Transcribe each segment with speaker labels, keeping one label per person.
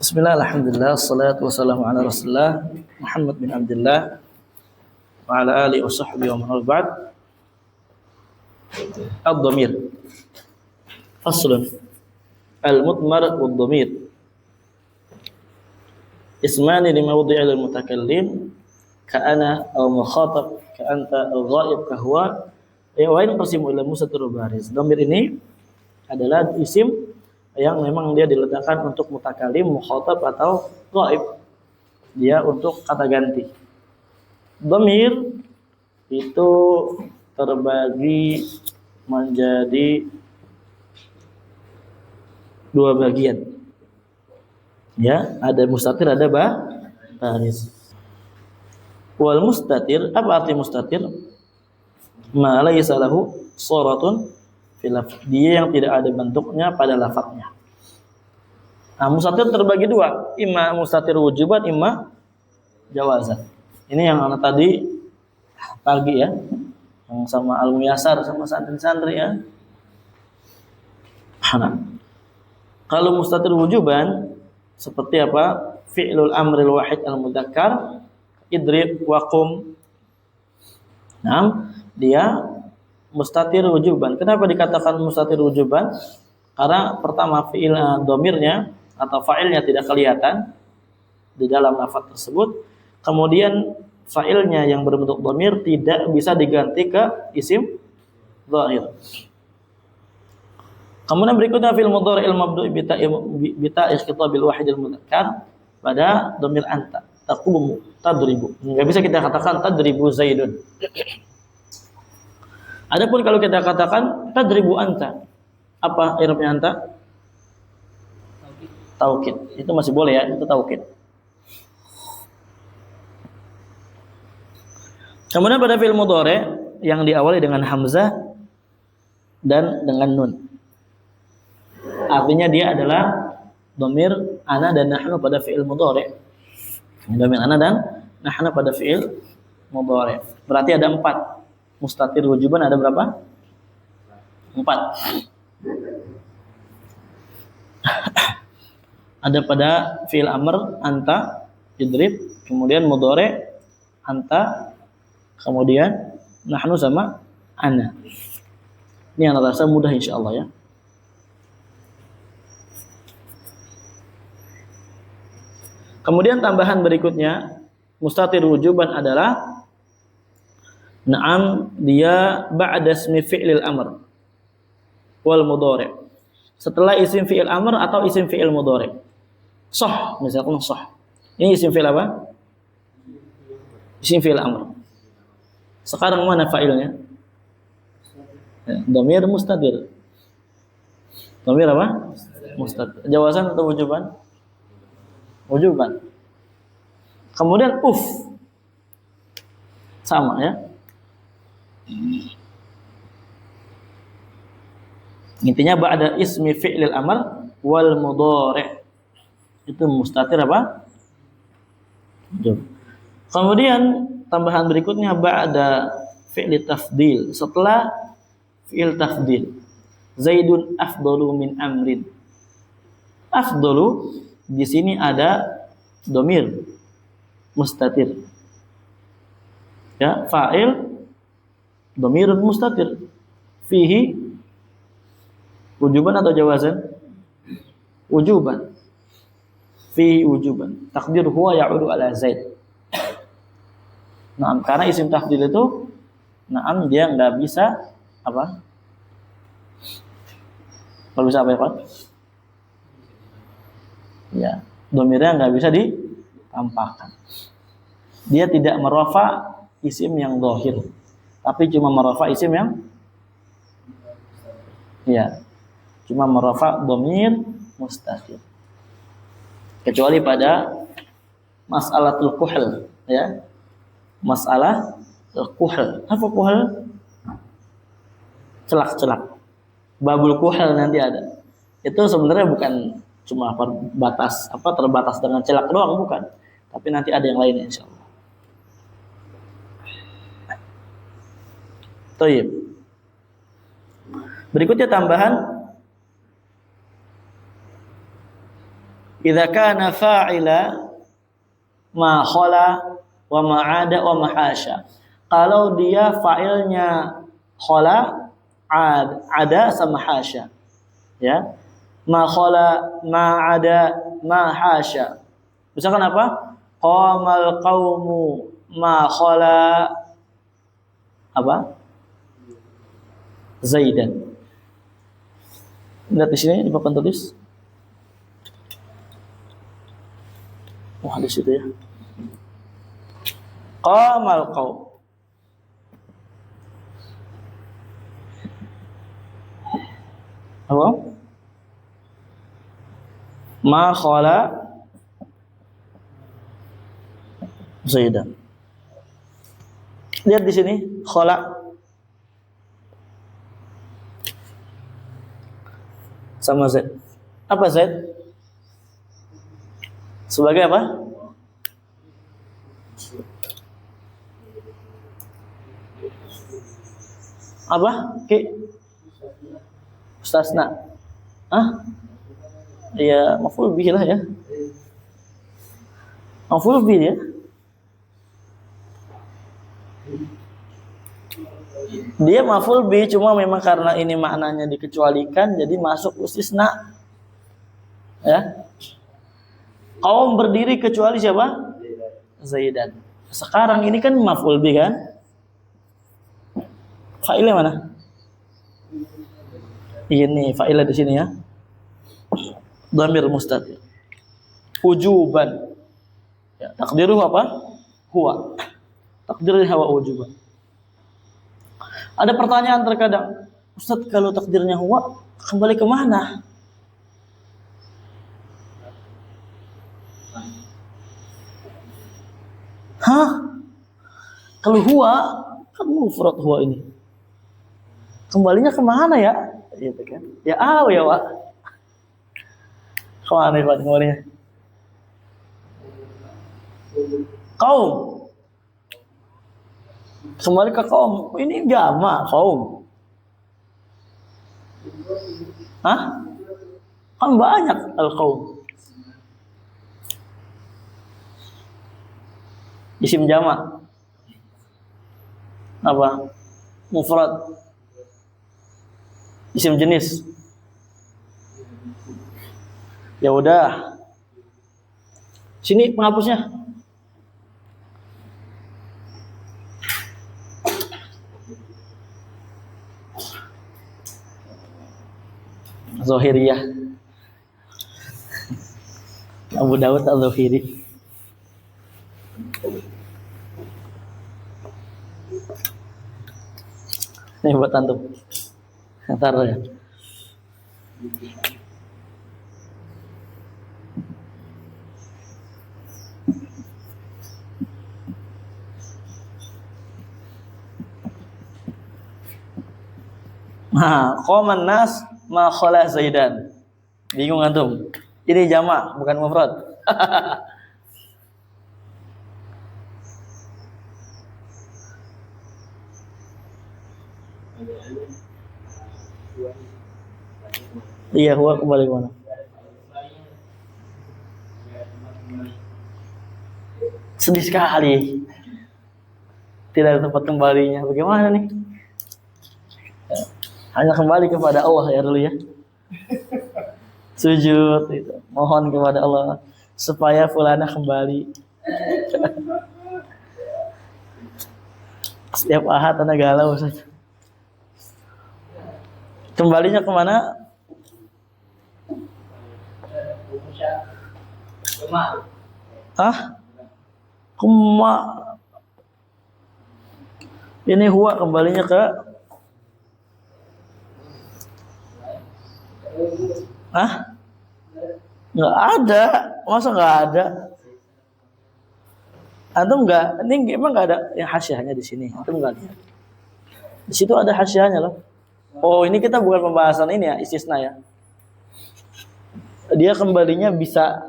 Speaker 1: Bismillah, alhamdulillah, salatu wassalamu ala rasulullah Muhammad bin Abdullah wa ala alihi wa sahbihi wa man wala ba'd. Ad-dhamir Faslun Al-mudmar wad-dhamir Ismani li mawdi'il mutakallim ka'ana aw mukhatab ka'anta aw ghaib kahwa wa in qasimu ila mustatir baris. Dhamir ini adalah isim yang memang dia diletakkan untuk mutakalim, mukhatab atau ghaib. Dia untuk kata ganti. Dhamir itu terbagi menjadi dua bagian. Ya, ada mustatir, ada baris. Wal mustatir, apa arti mustatir? Ma laysa lahu suratun dia yang tidak ada bentuknya pada lafadznya. Nah, mustatir terbagi dua, imma mustatir wujuban, imma jawazan. Ini yang anak tadi pagi ya, yang sama al-muyasar sama santri-santri ya. Nah, kalau mustatir wujuban seperti apa? Fi'lul amril wahid al-mudzakkar idrib waqum. Nah, dia mustatir wujuban. Kenapa dikatakan mustatir wujuban? Karena pertama fi'il dhamirnya atau fa'ilnya tidak kelihatan di dalam lafaz tersebut. Kemudian fa'ilnya yang berbentuk dhamir tidak bisa diganti ke isim dhahir. Kemudian berikutnya fi'il mudhari'il mabdu'i bi ta'i khitabil wahidil mudzakkar pada dhamir anta. Taqumu tadribu. Enggak bisa kita katakan tadribu Zaidun. Adapun kalau kita katakan tadribu anta, apa i'rabnya anta? Taukid. Itu masih boleh ya, itu taukid. Kemudian pada fi'il mudhari' yang diawali dengan hamzah dan dengan nun. Artinya dia adalah dhamir ana dan nahnu pada fi'il mudhari'. Dhamir ana dan nahnu pada fi'il mudhari'. Berarti ada 4. Mustatir wujuban ada berapa? 4. Ada pada fi'il amr anta idrib, kemudian mudhari anta, kemudian nahnu sama ana. Ini yang rasa mudah insyaallah ya. Kemudian tambahan berikutnya mustatir wujuban adalah na'am, dia ba'da ismi fi'lil amr wal mudhari'. Setelah isim fi'il amr atau isim fi'il mudhari'. Shah, misalkan shah. Ini isim fi'il apa? Isim fi'il amr. Sekarang mana fa'ilnya? Dhamir mustatir. Dhamir apa? Mustatir. Jawazan atau wujuban? Wujuban. Kemudian sama ya. Intinya ba'da ismi fi'lil amr wal mudhari'. Itu mustatir apa? Kemudian tambahan berikutnya ba'da fi'li tafdil. Setelah fi'il tafdil. Zaidun afdalu min amrin. Afdalu di sini ada dhamir mustatir. Ya, fa'il dhamirun mustatir fihi wujuban atau jawazan? Wujuban. Fihi wujuban. Takdir huwa ya'udu ala Zaid. Nah, karena isim tafdil itu dia enggak bisa apa? Kalau bisa apa ya, Pak? Ya, dhamirnya enggak bisa ditampakkan. Dia tidak merafa isim yang dhahir, tapi cuma merafa isim yang cuma merafa dhamir mustatir. Kecuali pada mas'alatul kuhl ya. Masalah kuhl. Apa kuhl? Celak-celak. Babul kuhl nanti ada. Itu sebenarnya bukan cuma terbatas dengan celak doang, bukan. Tapi nanti ada yang lain insyaallah. Toyib. Berikutnya tambahan idza kana fa'ila ma khala wa ma ada wa ma hasya. Kalau dia fa'ilnya khala, ada sama hasya. Ya. Ma khala, ma ada, ma hasya. Misalkan apa? Qamal qaumu ma khala apa? Zaidan. Lihat di sini di papan tulis. Wah, di situ ya. Qamal qaum. Apa? Ma khala Zaidan. Lihat di sini khala sama Zaid. Apa Zaid? Sebagai apa? Apa? Ki? Mustasna. Hah? Ya, maf'ul bih lah ya. Maf'ul bih ya. Dia maf'ul bih, cuma memang karena ini maknanya dikecualikan jadi masuk istisna. Ya. Kaum berdiri kecuali siapa? Zaidan. Sekarang ini kan maf'ul bih kan? Fa'ilnya mana? Ini fa'ilnya di sini ya. Dhamir mustatir. Wujuban. Ya, takdiruhu apa? Huwa. Takdirnya huwa wujuban. Ada pertanyaan terkadang, Ustaz, kalau takdirnya huwa, kembali ke mana? Hah? Kalau huwa, kan mufrad huwa ini. Kembalinya kemana ya? Gitu kan? Ya ya Wak. Kemana ya Pak kembalinya? Kaum. Kembali ke kaum. Ini jama kaum. Hah? Kan banyak al-kaum. Isim jama. Apa? Mufrad. Isim jenis. Ya udah. Sini penghapusnya. Zohiriyah. Abu Dawud al-Zohiri. Ini buat antum. Taruh ya. Nah, qaman nas ma khala Zaidan. Bingung antum? Ini jamak bukan mufrad. Iya, huwa kembali mana? Sedih sekali. Tidak ada tempat kembalinya. Bagaimana nih? Hanya kembali kepada Allah ya dulu ya. Sujud itu. Mohon kepada Allah supaya fulana kembali. Setiap ahad anda galau saja. Kembalinya kemana? Kema. Ini huwa kembalinya ke nggak ada, masa nggak ada? Antum nggak, ini emang nggak ada yang hasyahnya di sini. Antum nggak lihat? Di situ ada hasyahnya loh. Oh, ini kita bukan pembahasan ini ya, istisna ya. Dia kembalinya bisa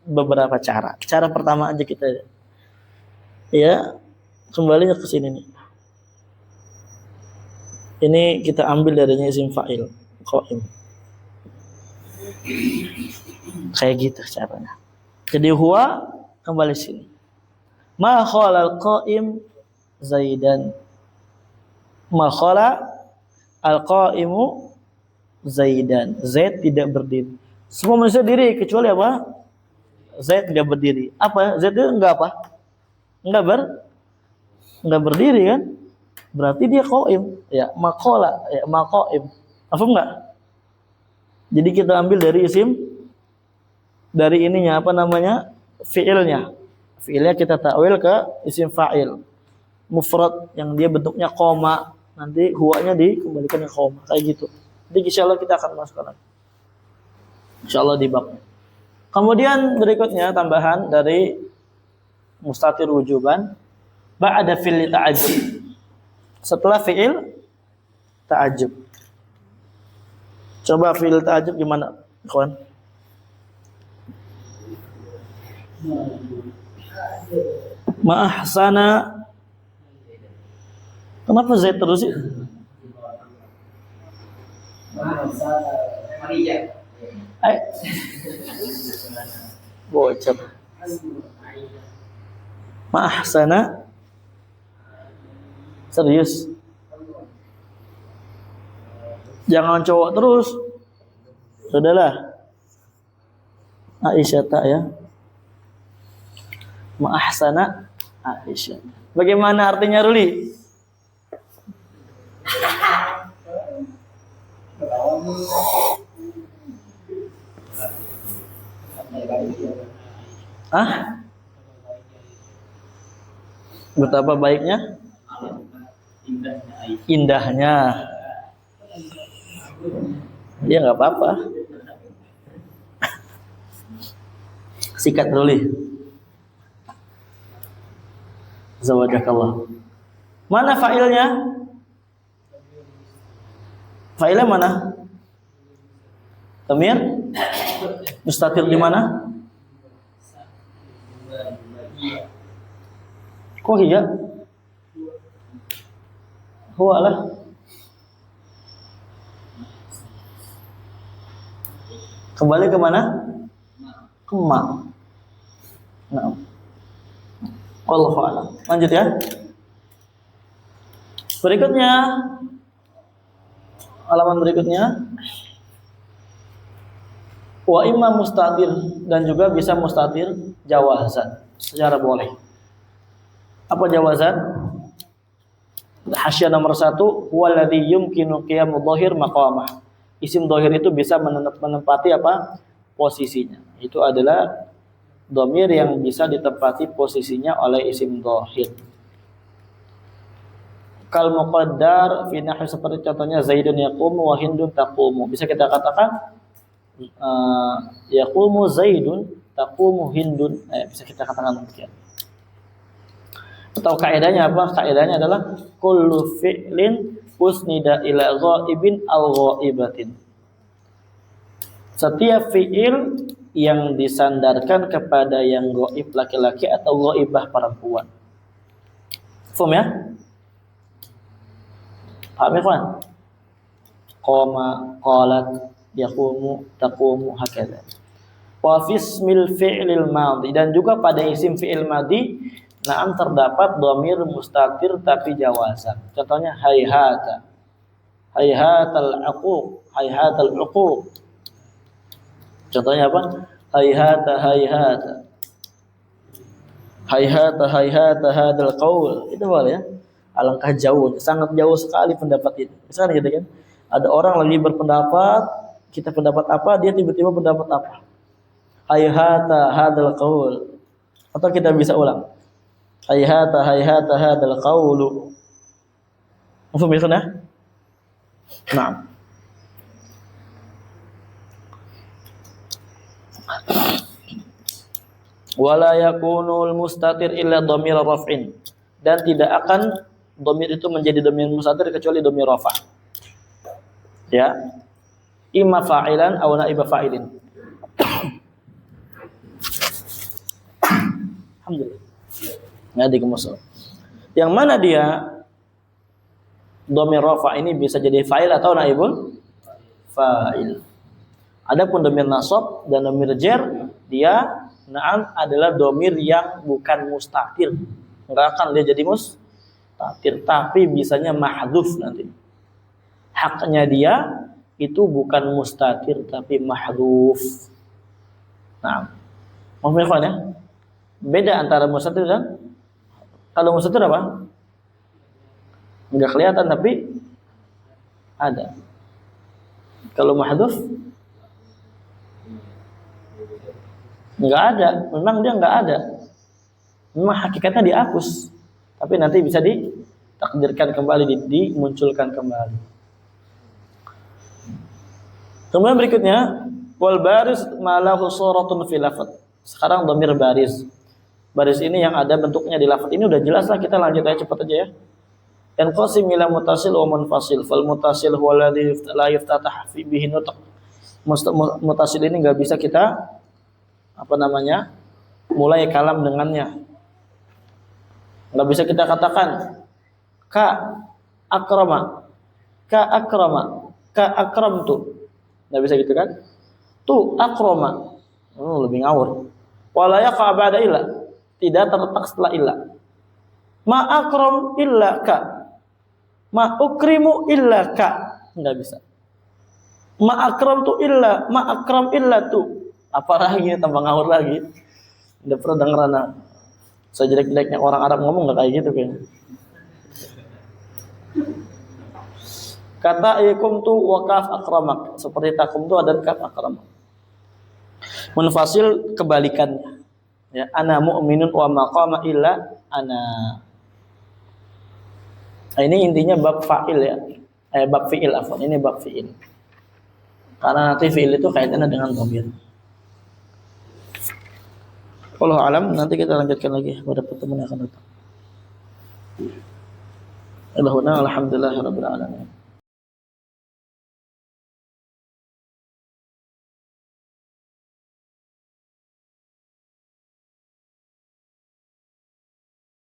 Speaker 1: beberapa cara. Cara pertama aja kita ya kembalinya ke sini nih. Ini kita ambil darinya isim fa'il qaim. Kayak gitu caranya. Jadi huwa kembali sini. Ma khalal qa'im Zaidan. Ma khala al-qa'imu Zaidan. Zaid tidak berdiri. Semua manusia diri kecuali apa? Zaid tidak berdiri. Apa? Zaid itu enggak apa? Enggak berdiri kan? Berarti dia qaim. Ya, maqala, ya maqaim. Paham enggak? Jadi kita ambil dari isim, dari ininya apa namanya? Fiilnya. Fiilnya kita takwil ke isim fa'il. Mufrad yang dia bentuknya koma, nanti huwanya dikembalikan ke koma. Kayak gitu. Jadi insyaallah kita akan masukkan. Insyaallah di bab. Kemudian berikutnya tambahan dari mustatir wujuban ba'da fi'il ta'ajjub. Setelah fi'il ta'ajjub. Coba fi'il ta'ajjub gimana, kawan? Ma'ahsana. Kenapa Zaid terus sih? Bocor. Ma'ahsana. Serius. Jangan cowok terus. Sudahlah. Aisyah tak ya. Ma'ahsana Aisyah. Bagaimana artinya Ruli? Hah? Betapa baiknya? Indahnya. Ya nggak apa-apa. Sikat Ruli. Zawajakallah. Mana fa'ilnya? Fa'ilnya mana? Dhamir mustatir di mana? Kok iya? Huwa lah. Kembali ke mana? Ke ma. Nah. Wallahu a'lam. Lanjut ya. Berikutnya, halaman berikutnya, wa imma mustatir, dan juga bisa mustatir jawazan, secara boleh. Apa jawazan? Hasyiah nomor 1, huwallazi yumkinu qiyamu dhahir maqamah. Isim dhahir itu bisa menempati apa? Posisinya. Itu adalah dhamir yang bisa ditempati posisinya oleh isim dhahir. Kal muqaddar fi nahwi, seperti contohnya Zaidun yaqumu wa Hindun taqumu. Bisa kita katakan yaqumu Zaidun taqumu Hindun. Bisa kita katakan demikian. Atau kaidahnya apa? Kaidahnya adalah kullu fi'lin usnida ila ghaibin aw ghaibatin. Setiap fi'il yang disandarkan kepada yang gaib laki-laki atau ghaibah perempuan. Paham ya? Paham ya, kawan? Qama, qalat, yaqumu, taqumu, hakadha. Wa fismil fi'lil madhi, dan juga pada isim fi'il madhi na'am terdapat dhamir mustatir tapi jawazan. Contohnya hayhata. Hayhatal aquq, hayhatal uquq. Contohnya apa? Hayhata hayhata. Hayhata hayhata hadal qaul. Itu boleh ya. Alangkah jauh, sangat jauh sekali pendapat itu. Misalnya gitu kan. Ada orang lagi berpendapat, kita pendapat apa, dia tiba-tiba pendapat apa. Hayhata hadal qaul. Atau kita bisa ulang. Hayhata hayhata hadal qaulu. Mafhum ya? Naam. Wala yakunul mustatir illa dhamir raf'in, dan tidak akan dhamir itu menjadi dhamir mustatir kecuali dhamir rafa'. Ya. Imma fa'ilan aw na'iba fa'ilin. Alhamdulillah. Yang mana dia dhamir rafa' ini bisa jadi fa'il atau naibul fa'il. Adapun domir nasab dan domir jar, dia na'am adalah domir yang bukan mustatir. Enggak akan dia jadi mustatir, tapi bisanya mahdhuf nanti. Haknya dia itu bukan mustatir tapi mahdhuf. Nah, mohon ya. Beda antara mustatir dan kalau mustatir apa? Enggak kelihatan tapi ada. Kalau mahdhuf enggak ada, memang dia enggak ada. Memang hakikatnya dihapus, tapi nanti bisa ditakdirkan kembali, dimunculkan kembali. Kemudian berikutnya wal baris malahu suratun fil lafadz. Sekarang dhamir baris. Baris ini yang ada bentuknya di lafadz. Ini udah jelas lah, kita lanjut aja cepat aja ya. Yanqasim ila mutasil wa munfasil. Fal mutasil huwa alladhi la yuftatah fi bihi nutq. Mutasil ini enggak bisa kita mulai kalam dengannya. Enggak bisa kita katakan ka akrama, ka akrama, ka akramtu. Enggak bisa gitu kan? Tu akrama. Lebih ngawur. Wala yaqa ba'da illa. Tidak terletak setelah illa. Ma akram illa ka. Ma ukrimu illa ka. Enggak bisa. Ma akramtu illa, ma akram illa tu. Apa lagi tambah ngawur lagi. Udah pernah denger anak sejelek-jeleknya orang Arab ngomong enggak kayak gitu kayaknya. Kata ikum tu wakaf akramak, seperti takum tu ada kaf akramak. Munfasil kebalikannya. Ya, ana mu'minun wa maqama illa ana. Nah, ini intinya bab fa'il ya. Bab fi'il afwan, ini bab fi'il. Karena nanti fi'il itu kaitannya dengan dhamir. Wallahu alam, nanti kita lanjutkan lagi pada pertemuan yang akan datang. Alhamdulillahirabbil alamin.